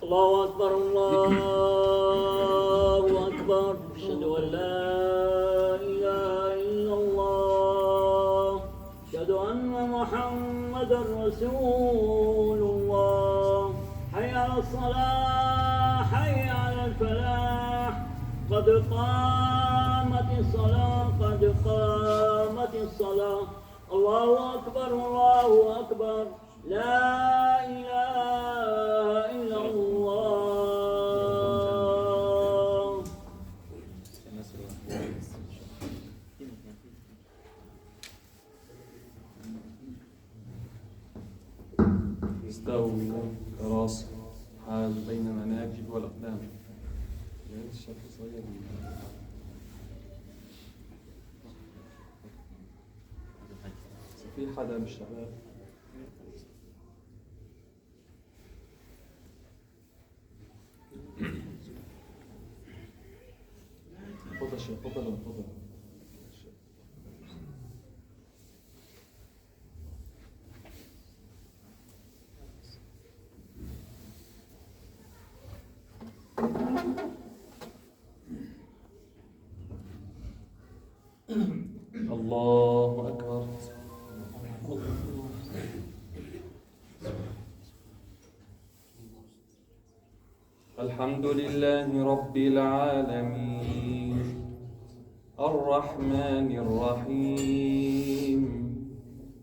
الله أكبر الله أكبر أشهد أن لا إله إلا الله أشهد أن محمدا رسول الله حي على الصلاة حي على الفلاح قد قامت الصلاة قد قامت الصلاة الله أكبر الله أكبر لا إله إلا الله. استووا كراسي حال بين مناكب والأقدام. الشكل صغير. في حدا من الشباب تفضل شيخ تفضل. الله أكبر. الحمد لله رب العالمين الرحمن الرحيم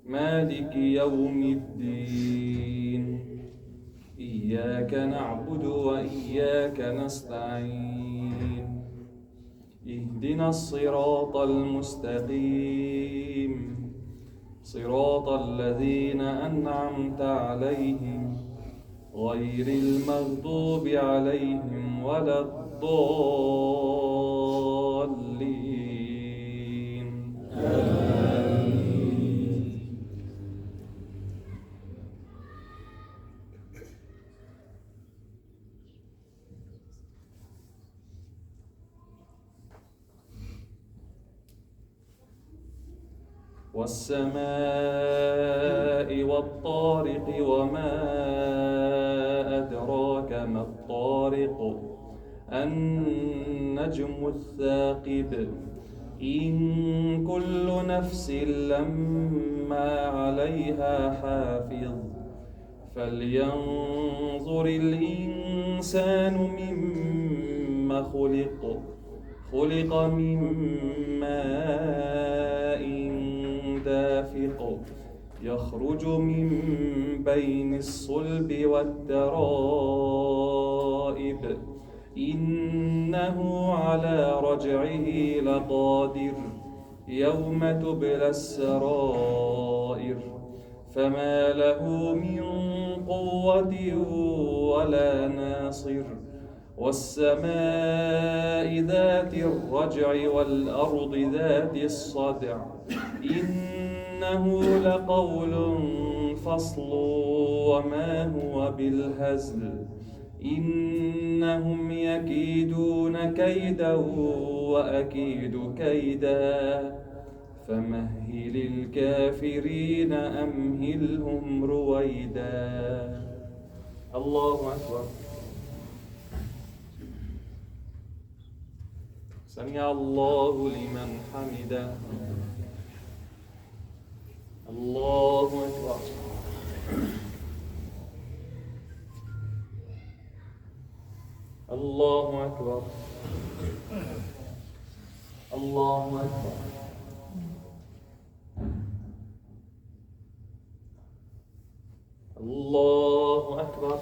مالك يوم الدين إياك نعبد وإياك نستعين اهدنا الصراط المستقيم صراط الذين أنعمت عليهم غير المغضوب عليهم ولا الضالين آمين. والسماء والطارق وما أدراك ما الطارق النجم الثاقب إن كل نفس لما عليها حافظ فلينظر الإنسان مما خلق من ماء دافق يخرج من بين الصلب والترائب إنه على رجعه لقادر يوم تبلى السرائر فما له من قوة ولا ناصر والسماء ذات الرجع والأرض ذات الصدع إنه لقول فصل وما هو بالهزل إنهم يكيدون كيدا وأكيد كيدا فمهل الكافرين أمهلهم رويدا. الله أكبر. سمع الله لمن حمده. الله أكبر. الله أكبر. الله أكبر. الله أكبر.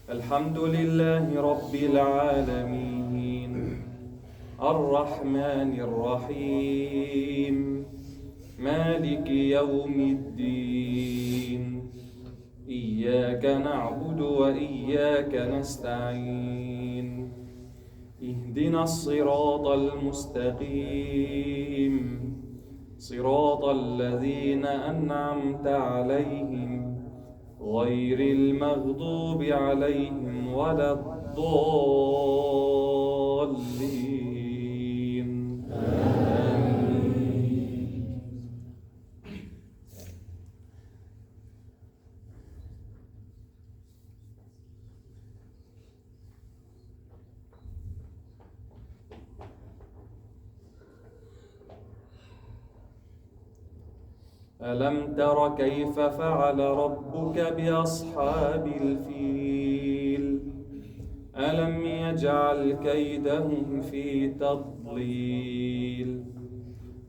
الحمد لله رب العالمين الرحمن الرحيم مالك يوم الدين إياك نعبد وإياك نستعين اهدنا الصراط المستقيم صراط الذين أنعمت عليهم غير المغضوب عليهم ولا الضالين آمين. ألم تر كيف فعل ربك بأصحاب الفيل ألم يجعل كيدهم في تضليل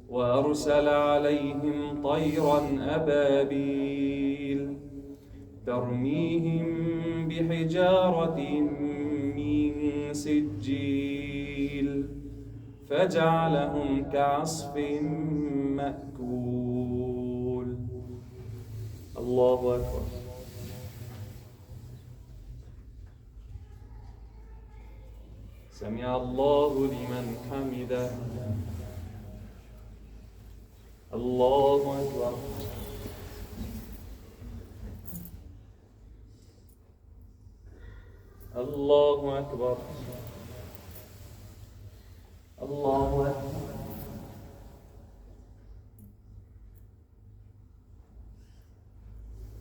وأرسل عليهم طيرا أبابيل ترميهم بحجارة من سجيل فجعلهم كعصف مأكول. الله أكبر. سمع الله لمن حمده. الله أكبر. الله أكبر. الله أكبر.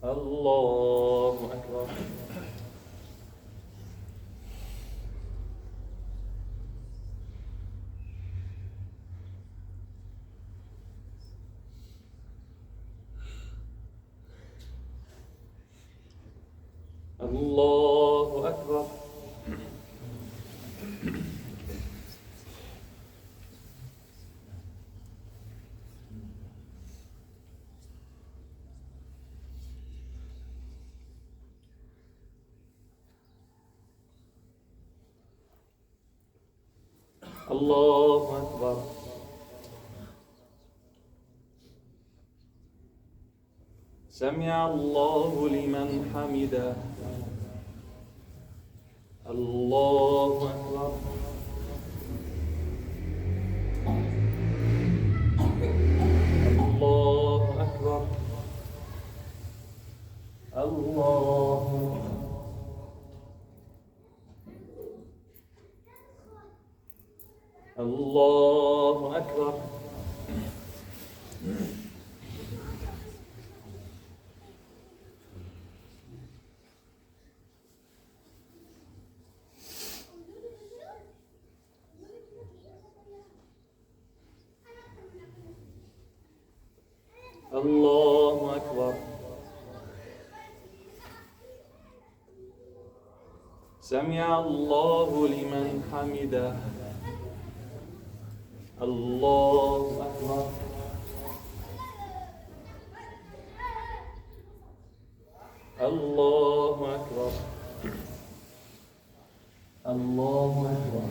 الله أكبر. الله أكبر. الله أكبر. سمع الله لمن حمده. الله أكبر. الله أكبر. الله الله أكبر. الله أكبر. سمع الله لمن حمده. الله أكبر. الله أكبر. الله أكبر.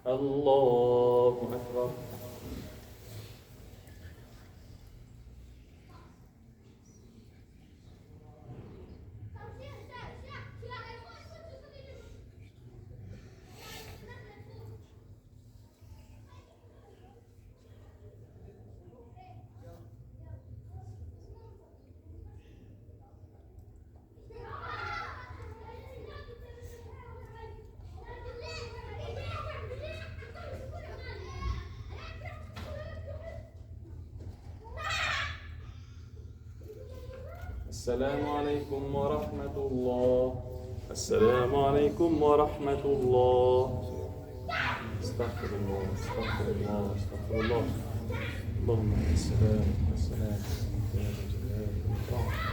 الله أكبر. السلام عليكم ورحمة الله. السلام عليكم ورحمة الله. استغفر الله استغفر الله استغفر الله. اللهم انت السلام والسلام يا ذا الجلال والإكرام.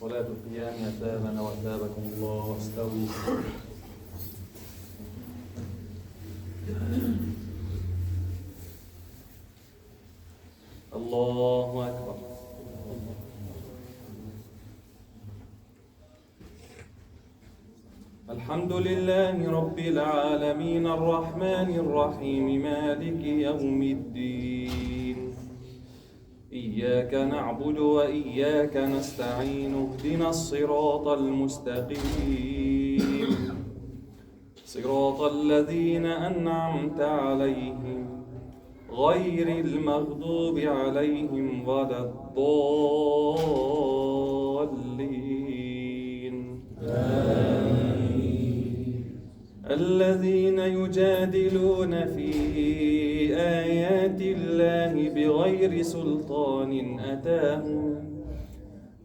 صلاة القيام أثابنا وأثابكم الله. استووا. الله أكبر. الحمد لله رب العالمين الرحمن الرحيم مالك يوم الدين. إياك نعبد وإياك نستعين اهدنا الصراط المستقيم صراط الذين أنعمت عليهم غير المغضوب عليهم ولا الضالين. الذين يجادلون في آيات الله بغير سلطان أتاهم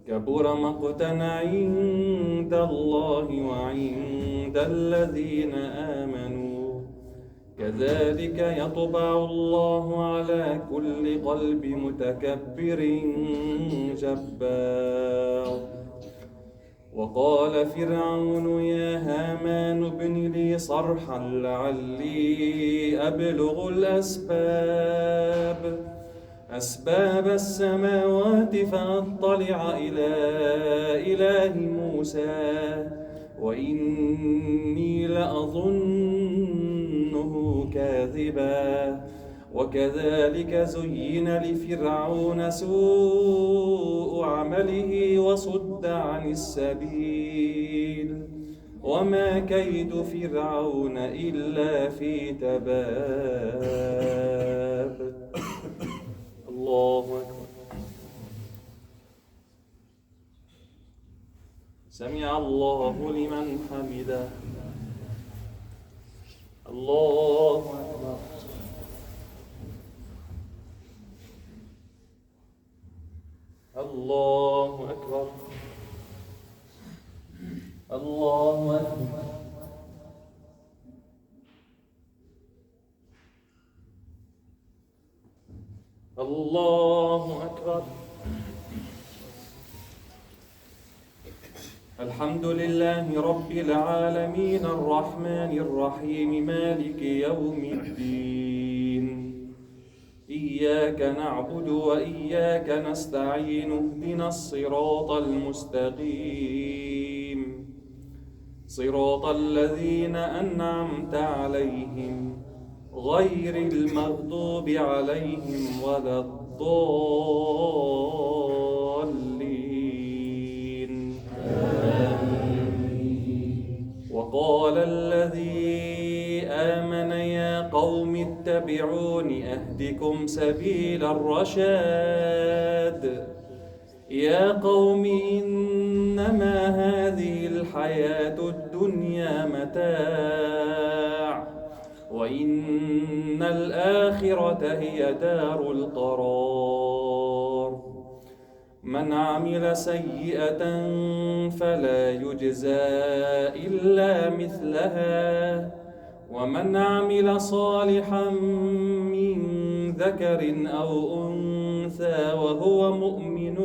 كبر مقتا عند الله وعند الذين آمنوا كذلك يطبع الله على كل قلب متكبر جبار. وقال فرعون يا هامان ابن لي صرحا لعلي أبلغ أسباب السماوات فأطلع إلى إله موسى وإني لأظنه كاذبا. وكذلك زين لفرعون سوء عمله وصد عن السبيل وما كيد فرعون إلا في تباب. الله أكبر. سمع الله لمن حمده. الله أكبر. الله أكبر. الله أكبر. الله أكبر. الحمد لله رب العالمين الرحمن الرحيم مالك يوم الدين. إياك نعبد وإياك نستعين اهدنا الصراط المستقيم صراط الذين أنعمت عليهم غير المغضوب عليهم ولا الضالين. وقال الذي آمن يا قوم اتبعون أهدكم سبيل الرشاد. يا قوم إنما هذه الحياة الدنيا متاع وإن الآخرة هي دار القرار. من عمل سيئة فلا يجزى إلا مثلها ومن عمل صالحا من ذكر أو أنثى وهو مؤمن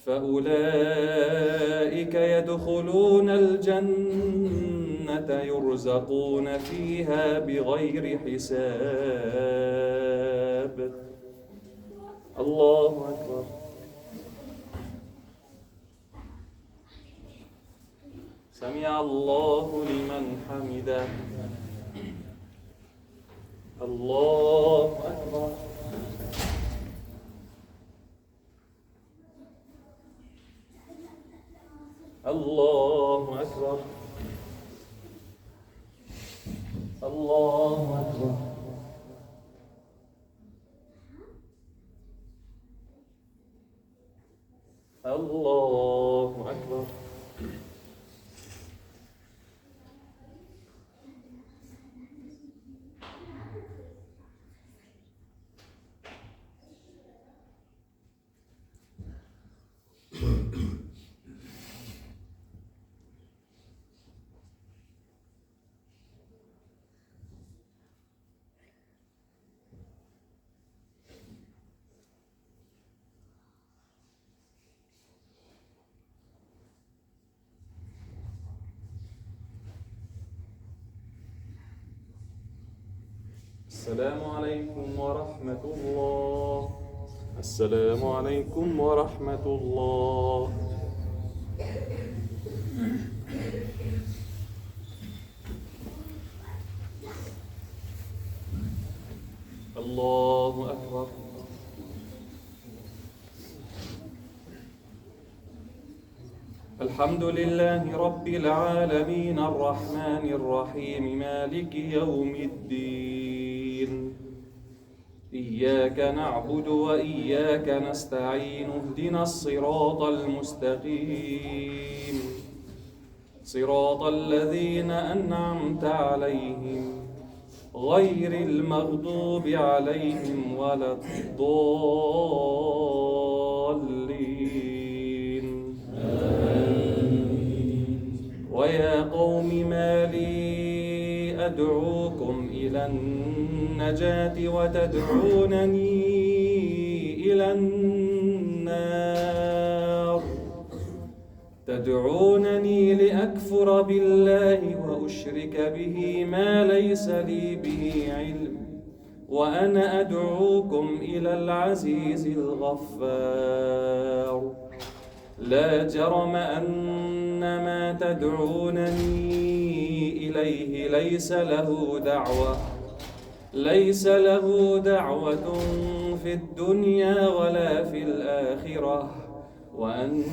فأولئك يدخلون الجنة يرزقون فيها بغير حساب. الله أكبر. سمع الله لمن حمده. الله أكبر. الله أكبر. الله أكبر. الله أكبر. السلام عليكم ورحمة الله. السلام عليكم ورحمة الله. الله أكبر. الحمد لله رب العالمين الرحمن الرحيم مالك يوم الدين. إياك نعبد وإياك نستعين اهدنا الصراط المستقيم صراط الذين أنعمت عليهم غير المغضوب عليهم ولا الضالين. ويا قوم ما لي أدعوكم إلى النجاة وتدعونني إلى النار تدعونني لأكفر بالله وأشرك به ما ليس لي به علم وأنا أدعوكم إلى العزيز الغفار. لا جرم أن ما تدعونني إليه ليس له دعوة في الدنيا ولا في الآخرة وأن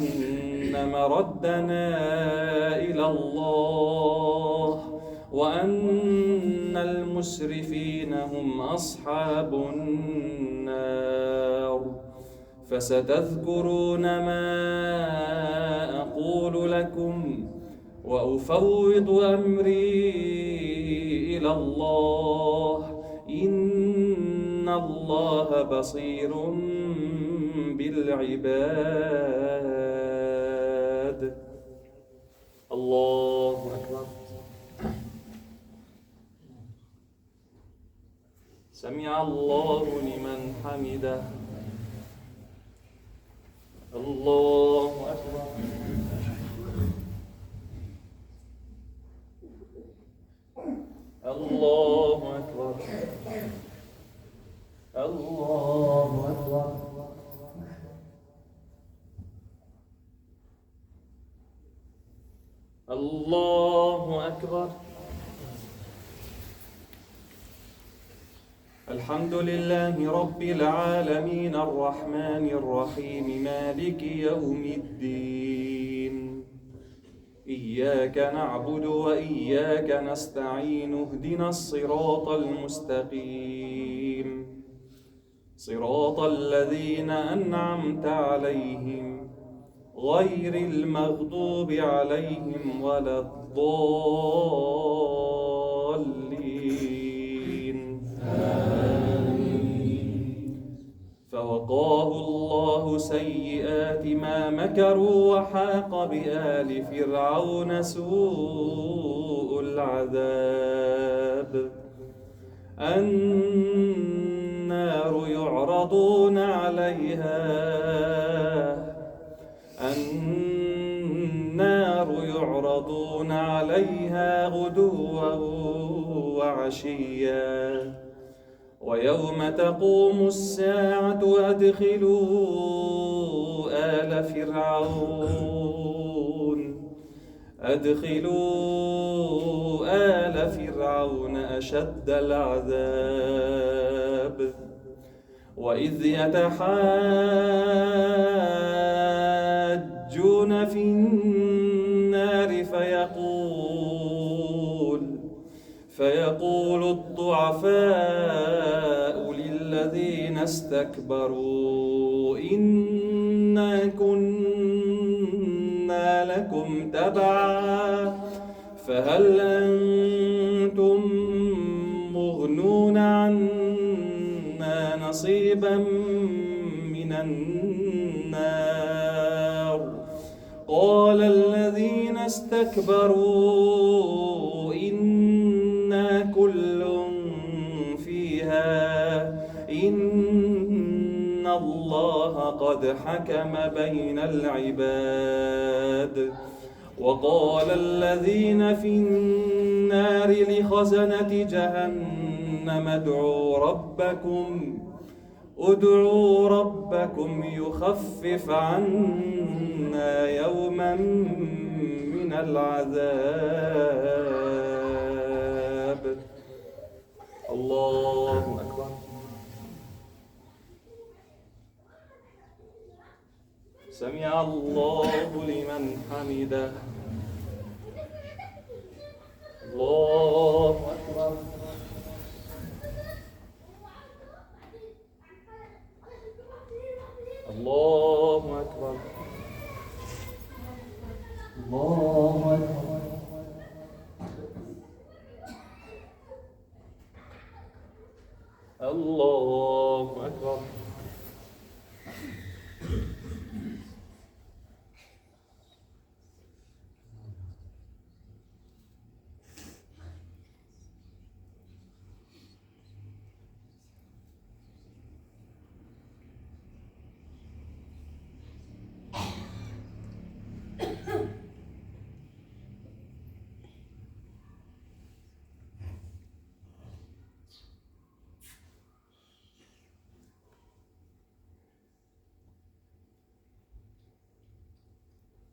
مردنا إلى الله وأن المسرفين هم أصحاب النار. فستذكرون ما أقول لكم وأفوض أمري إلى الله إن الله بصير بالعباد. الله أكبر. سمع الله لمن حمده. الله أكبر. الله أكبر. الله أكبر. الله أكبر. الحمد لله رب العالمين الرحمن الرحيم مالك يوم الدين. إياك نعبد وإياك نستعين اهدنا الصراط المستقيم صراط الذين أنعمت عليهم غير المغضوب عليهم ولا الضالين. آمين. فوقاه الله سيئات ما مكروا وحاق بآل فرعون سوء العذاب. النار يعرضون عليها غدوا وعشيا ويوم تقوم الساعة أدخلوا آل فرعون أشد العذاب. وإذ يتحاجون في النار فيقول الضعفاء للذين استكبروا إنا كنا لكم تبعا فهل أنتم مغنون عنا نصيبا من النار. قال الذين استكبروا إنا كل فيها إن الله قد حكم بين العباد. وقال الذين في النار لخزنة جهنم ادعوا ربكم يخفف عنا يوما من العذاب. الله أكبر. سمع الله لمن حمده. الله أكبر. الله أكبر. الله أكبر. الله أكبر.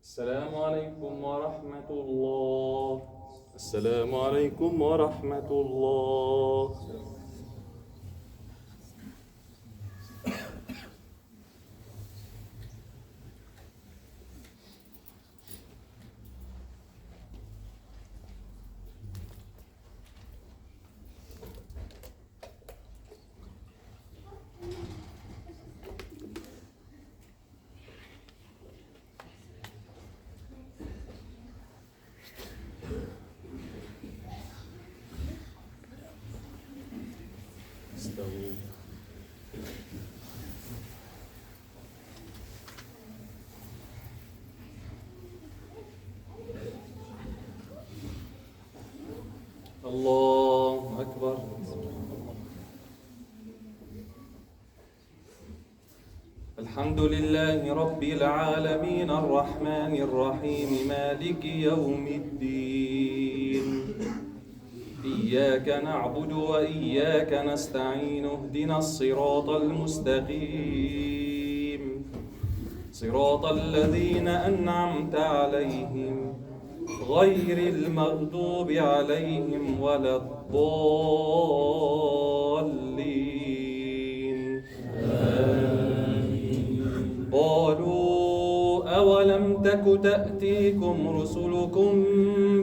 السلام عليكم ورحمة الله. السلام عليكم ورحمة الله. الله أكبر. الحمد لله رب العالمين الرحمن الرحيم مالك يوم الدين. إياك نعبد وإياك نستعين اهدنا الصراط المستقيم صراط الذين أنعمت عليهم غير المغضوب عليهم ولا الضالين. قالوا أولم تك تأتيكم رسلكم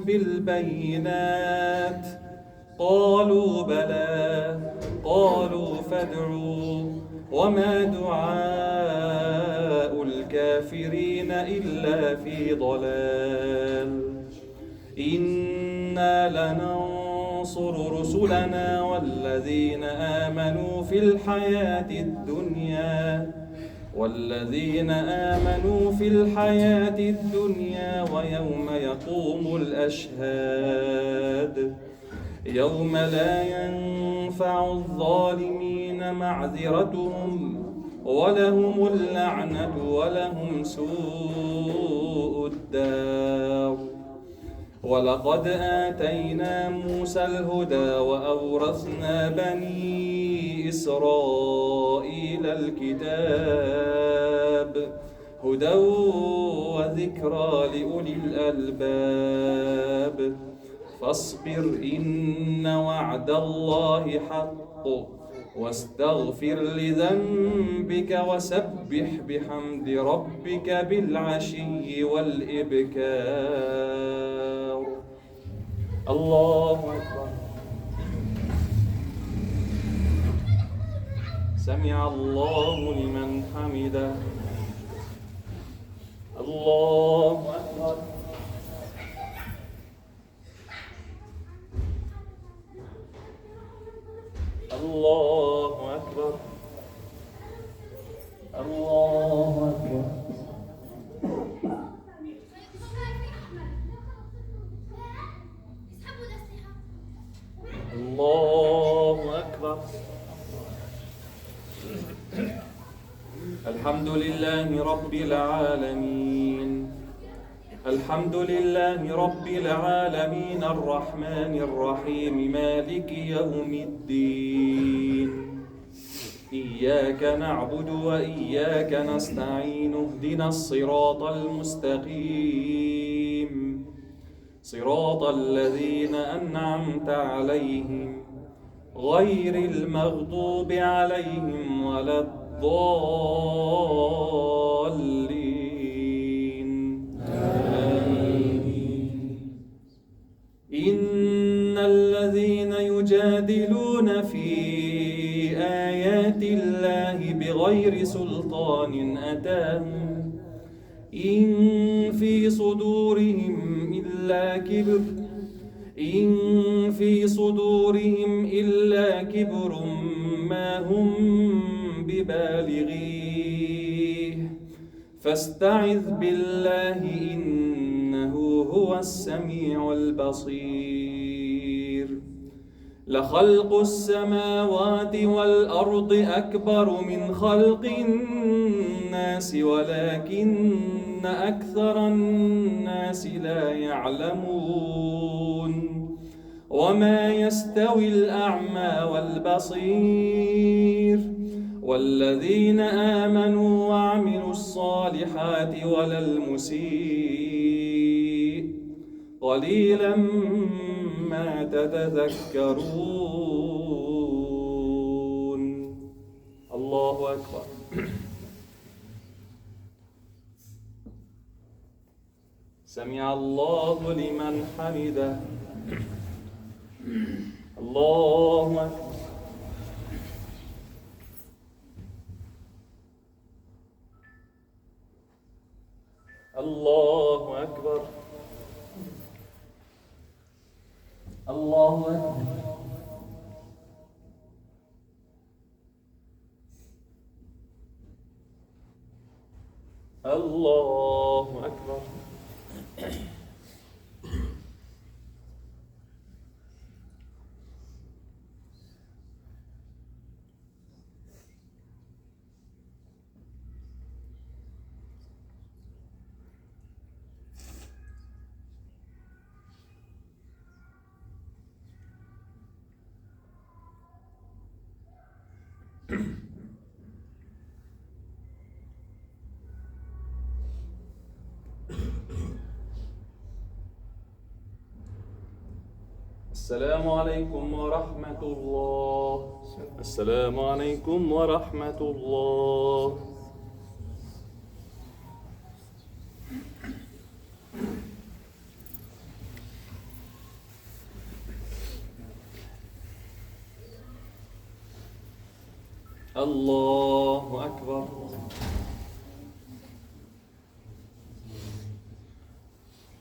بالبينات قالوا بلى قالوا فادعوا وما دعاء الكافرين إلا في ضلال. إنا لننصر رسلنا والذين آمنوا في الحياة الدنيا والذين آمنوا في الحياة الدنيا ويوم يقوم الأشهاد يوم لا ينفع الظالمين معذرتهم ولهم اللعنة ولهم سوء الدار. ولقد آتينا موسى الهدى وأورثنا بني إسرائيل الكتاب هدى وذكرى لأولي الألباب. فاصبر إن وعد الله حق واستغفر لذنبك وسبح بحمد ربك بالعشي والإبكار. الله أكبر. سمع الله لمن حمده. الله أكبر. الله أكبر. الله أكبر. الله أكبر. الحمد لله رب العالمين. الحمد لله رب العالمين الرحمن الرحيم مالك يوم الدين. إياك نعبد وإياك نستعين اهدنا الصراط المستقيم صراط الذين أنعمت عليهم غير المغضوب عليهم ولا الضالين. إن الذين يجادلون في آيات الله بغير سلطان أتاهم إن في صدورهم إلا كبر ما هم ببالغيه فاستعذ بالله إنه هو السميع البصير. لخلق السماوات والأرض أكبر من خلق الناس ولكن أكثر الناس لا يعلمون. وما يستوي الأعمى والبصير والذين آمنوا وعملوا الصالحات ولا المسيء قليلا ما تتذكرون. الله أكبر. سمع الله لمن حمده. الله أكبر. الله أكبر. الله أكبر. الله أكبر. السلام عليكم ورحمة الله. السلام عليكم ورحمة الله. الله أكبر.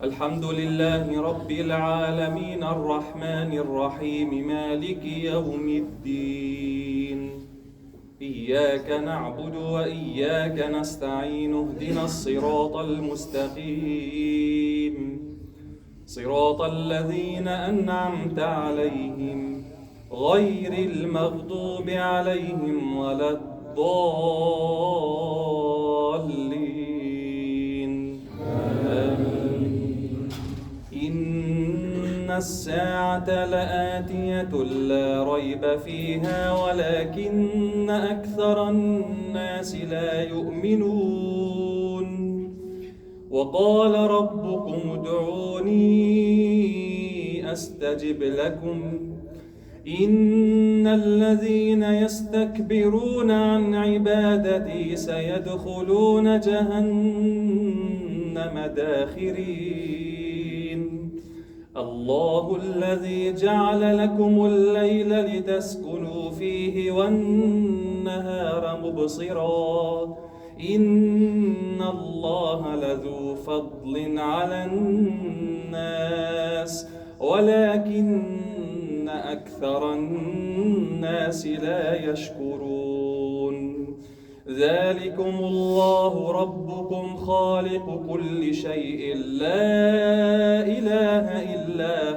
الحمد لله رب العالمين الرحمن الرحيم مالك يوم الدين. إياك نعبد وإياك نستعين اهدنا الصراط المستقيم صراط الذين أنعمت عليهم غير المغضوب عليهم ولا الضالين آمين. إن الساعة لآتية لا ريب فيها ولكن أكثر الناس لا يؤمنون وقال ربكم ادعوني أستجب لكم إن الذين يستكبرون عن عبادتي سيدخلون جهنم داخرين الله الذي جعل لكم الليل لتسكنوا فيه والنهار مبصرا إن الله لذو فضل على الناس ولكن أكثر الناس لا يشكرون ذلكم الله ربكم خالق كل شيء لا إله إلا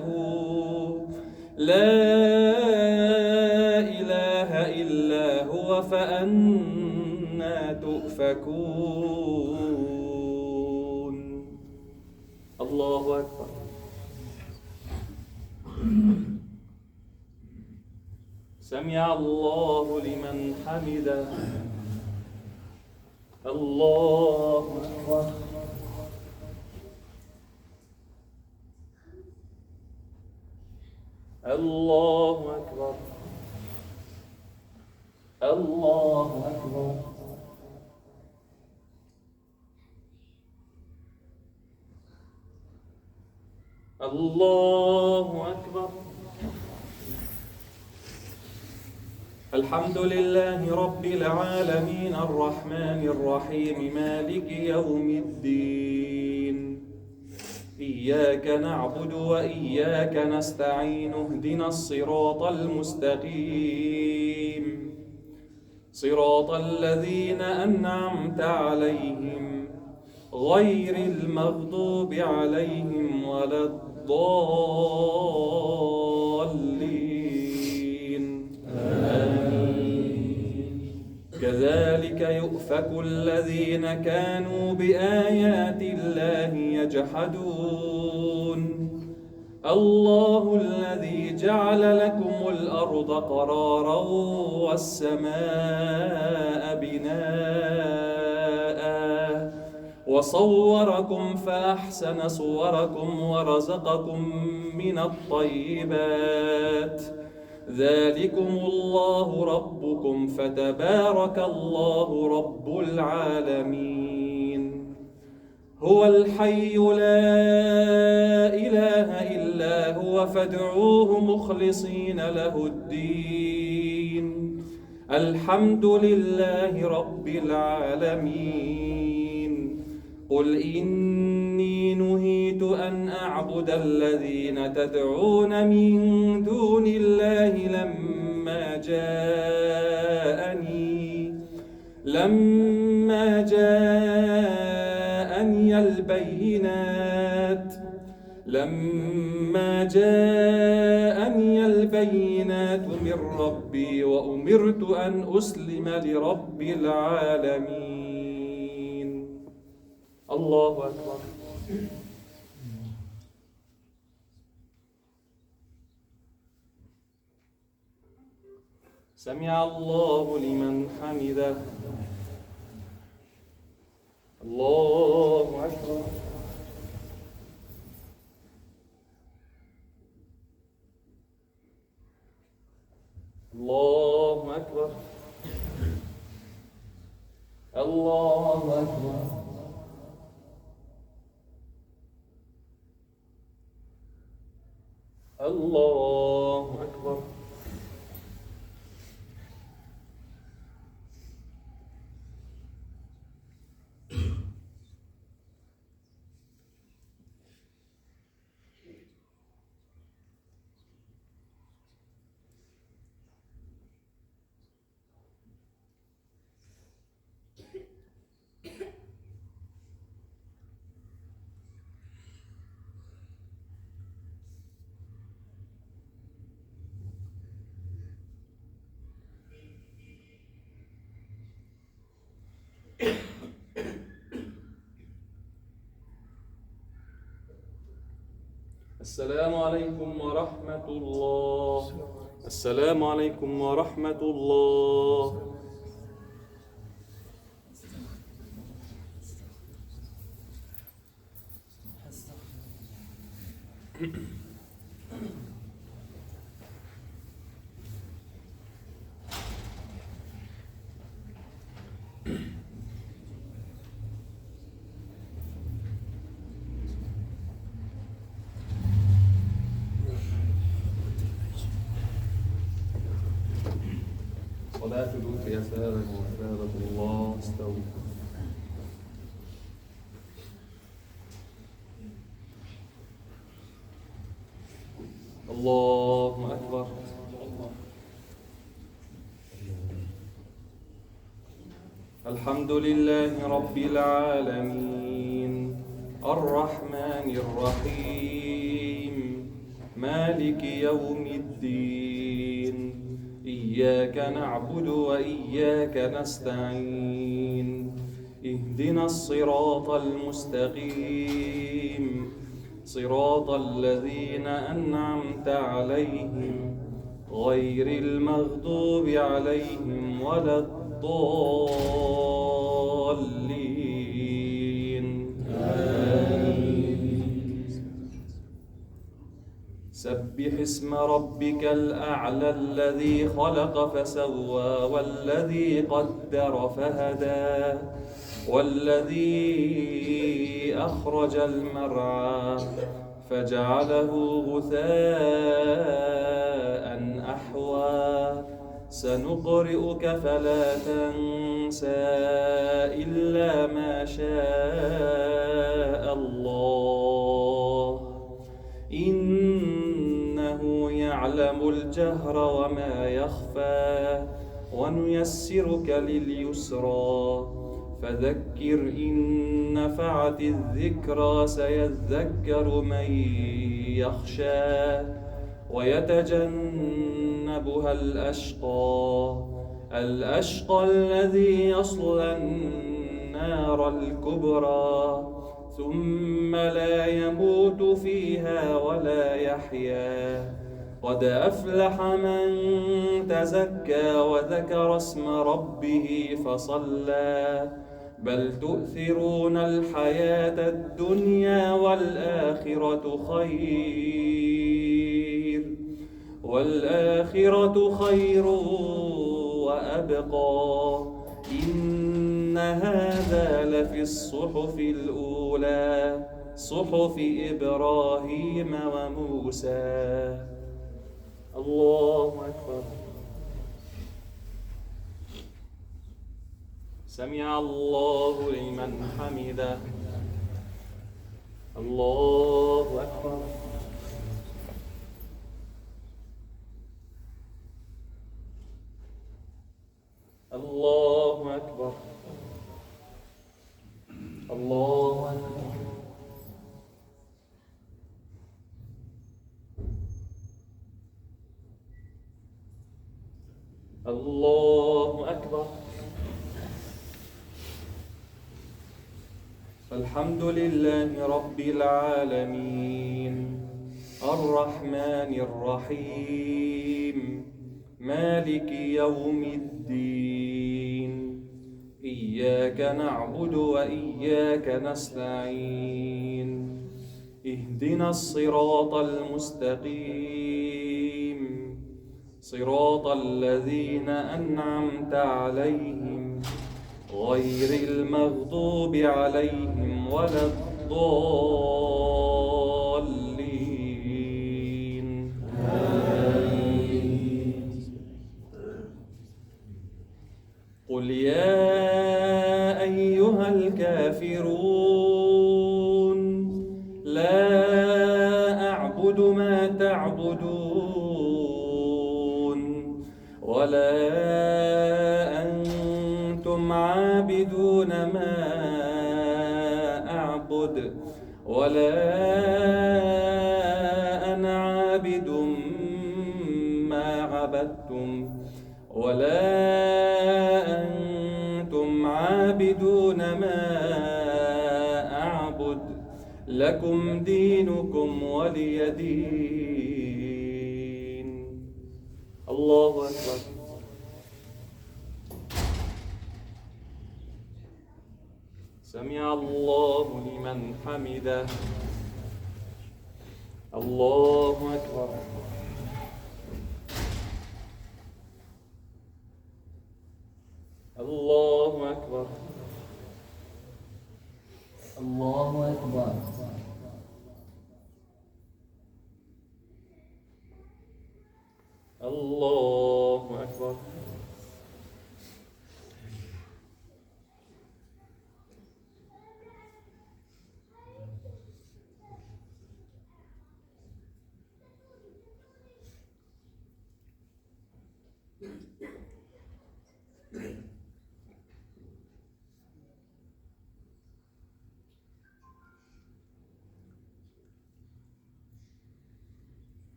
هو فأنا تؤفكون الله أكبر سمع الله لمن حمده الله أكبر الله أكبر الله أكبر الله أكبر الحمد لله رب العالمين الرحمن الرحيم مالك يوم الدين إياك نعبد وإياك نستعين اهدنا الصراط المستقيم صراط الذين أنعمت عليهم غير المغضوب عليهم ولا الضالين آمين كذلك يؤفك الذين كانوا بآيات الله يجحدون الله الذي جعل لكم الأرض قرارا والسماء بناء وصوركم فأحسن صوركم ورزقكم من الطيبات ذلكم الله ربكم فتبارك الله رب العالمين هو الحي لا إله إلا هو فادعوه مخلصين له الدين الحمد لله رب العالمين قل إني نهيت أن أعبد الذين تدعون من دون الله لما جاءني البينات من ربي وأمرت أن أسلم لرب العالمين الله أكبر سمع الله لمن حمده الله أكبر الله أكبر الله أكبر الله أكبر السلام عليكم ورحمة الله. السلام عليكم ورحمة الله. ولا تدوك يسارك وسارة الله استوي. الله أكبر. الحمد لله رب العالمين الرحمن الرحيم مالك يوم الدين إياك نعبد وإياك نستعين اهدنا الصراط المستقيم صراط الذين أنعمت عليهم غير المغضوب عليهم ولا الضالين آمين. سبح اسم ربك الأعلى الذي خلق فسوى والذي قدر فهدى والذي أخرج المرعى فجعله غثاء أحوى سنقرئك فلا تنسى إلا ما شاء الله إنه يعلم الجهر وما يخفى ونيسرك لليسرى فذكر إن نفعت الذكرى سيذكر من يخشى ويتجنبها الأشقى الذي يصلى النار الكبرى ثم لا يموت فيها ولا يحيا قد أفلح من تزكى وذكر اسم ربه فصلى بل تؤثرون الحياة الدنيا والآخرة خير وأبقى إن هذا لفي الصحف الأولى صحف إبراهيم وموسى. الله أكبر. سمع الله لمن حمده. الله أكبر. الله أكبر. الله أكبر. الله أكبر. الحمد لله رب العالمين الرحمن الرحيم مالك يوم الدين إياك نعبد وإياك نستعين اهدنا الصراط المستقيم صراط الذين أنعمت عليهم غير المغضوب عليهم ولا الضالين آمين. قل يا أيها الكافرون لا أعبد ما تعبدون ولا أنتم عابدون ما أعبد ولا أنا عابد ما عبدتم ولا أنتم عابدون ما أعبد لكم دينكم ولي دين. الله أكبر. سمع الله لمن حمده. الله أكبر. الله أكبر. الله أكبر. الله أكبر.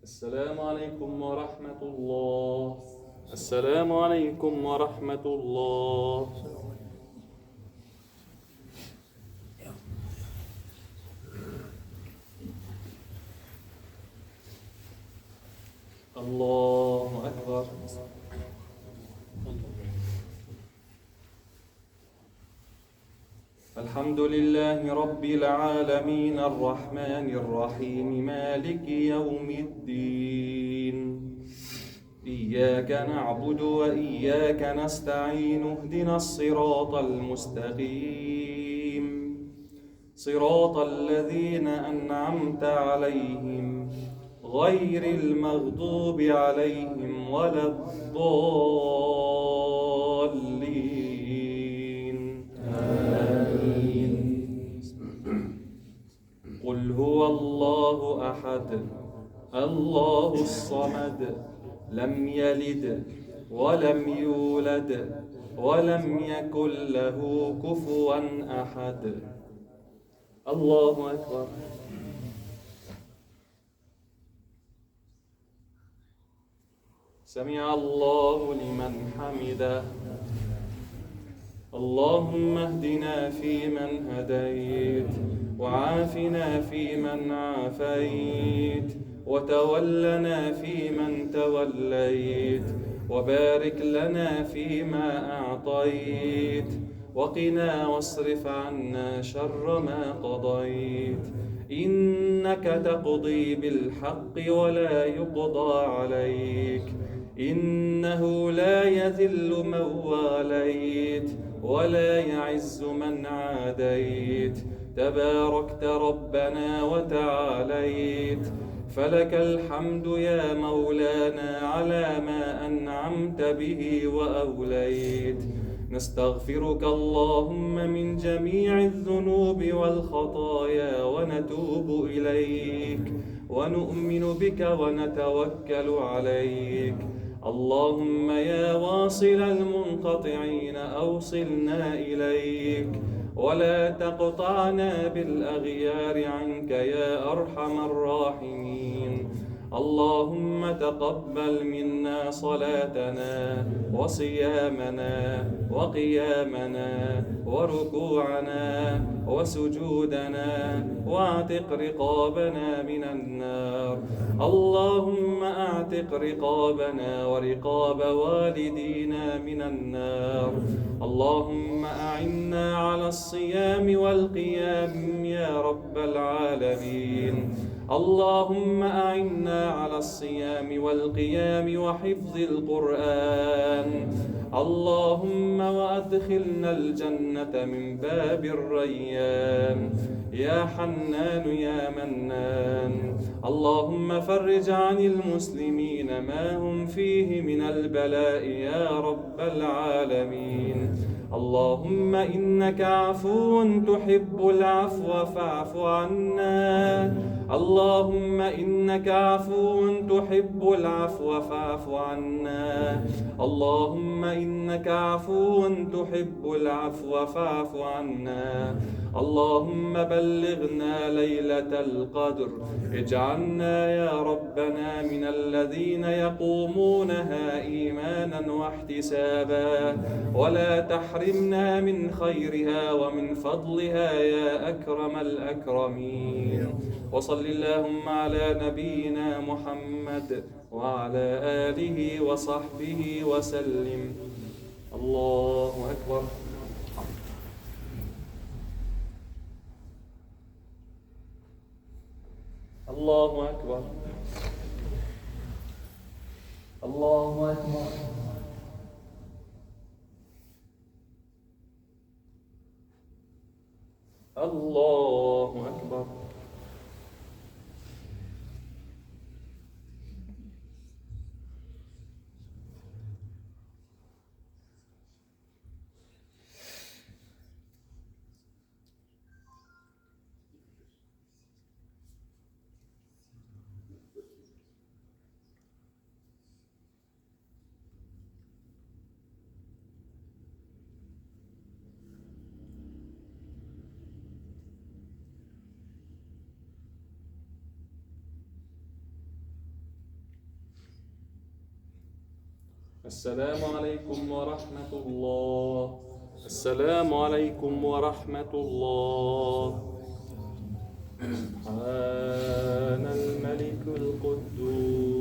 السلام عليكم ورحمة الله. السلام عليكم ورحمة الله. الله أكبر. الحمد لله رب العالمين الرحمن الرحيم مالك يوم الدين. إياك نعبد وإياك نستعين اهدنا الصراط المستقيم صراط الذين أنعمت عليهم غير المغضوب عليهم ولا الضالين. آمين. قل هو الله أحد الله الصمد لم يلد ولم يولد ولم يكن له كفوا أحد. الله أكبر. سمع الله لمن حمده. اللهم اهدنا فيمن هديت وعافنا فيمن عافيت وتولنا فيمن توليت وبارك لنا فيما أعطيت وقنا واصرف عنا شر ما قضيت. إنك تقضي بالحق ولا يقضى عليك. إنه لا يذل من واليت ولا يعز من عاديت. تباركت ربنا وتعاليت. فلك الحمد يا مولانا على ما أنعمت به وأوليت. نستغفرك اللهم من جميع الذنوب والخطايا ونتوب إليك ونؤمن بك ونتوكل عليك. اللهم يا واصل المنقطعين أوصلنا إليك ولا تقطعنا بالأغيار عنك يا أرحم الراحمين. اللهم تقبل منا صلاتنا وصيامنا وقيامنا وركوعنا وسجودنا واعتق رقابنا من النار. اللهم اعتق رقابنا ورقاب والدينا من النار. اللهم أعنا على الصيام والقيام يا رب العالمين. اللهم أعنا على الصيام والقيام وحفظ القرآن. اللهم وأدخلنا الجنة من باب الريان يا حنان يا منان. اللهم فرج عن المسلمين ما هم فيه من البلاء يا رب العالمين. اللهم إنك عفو تحب العفو فاعف عنا. اللهم إنك عفو تحب العفو فاعف عنا. اللهم إنك عفو تحب العفو فاعف عنا. اللهم بلغنا ليلة القدر. اجعلنا يا ربنا من الذين يقومونها إيمانا واحتسابا، ولا تحرمنا من خيرها ومن فضلها يا أكرم الأكرمين. وصل اللهم على نبينا محمد وعلى آله وصحبه وسلم. الله أكبر. الله أكبر. الله أكبر. الله أكبر. السلام عليكم ورحمة الله. السلام عليكم ورحمة الله. سبحان الملك القدوس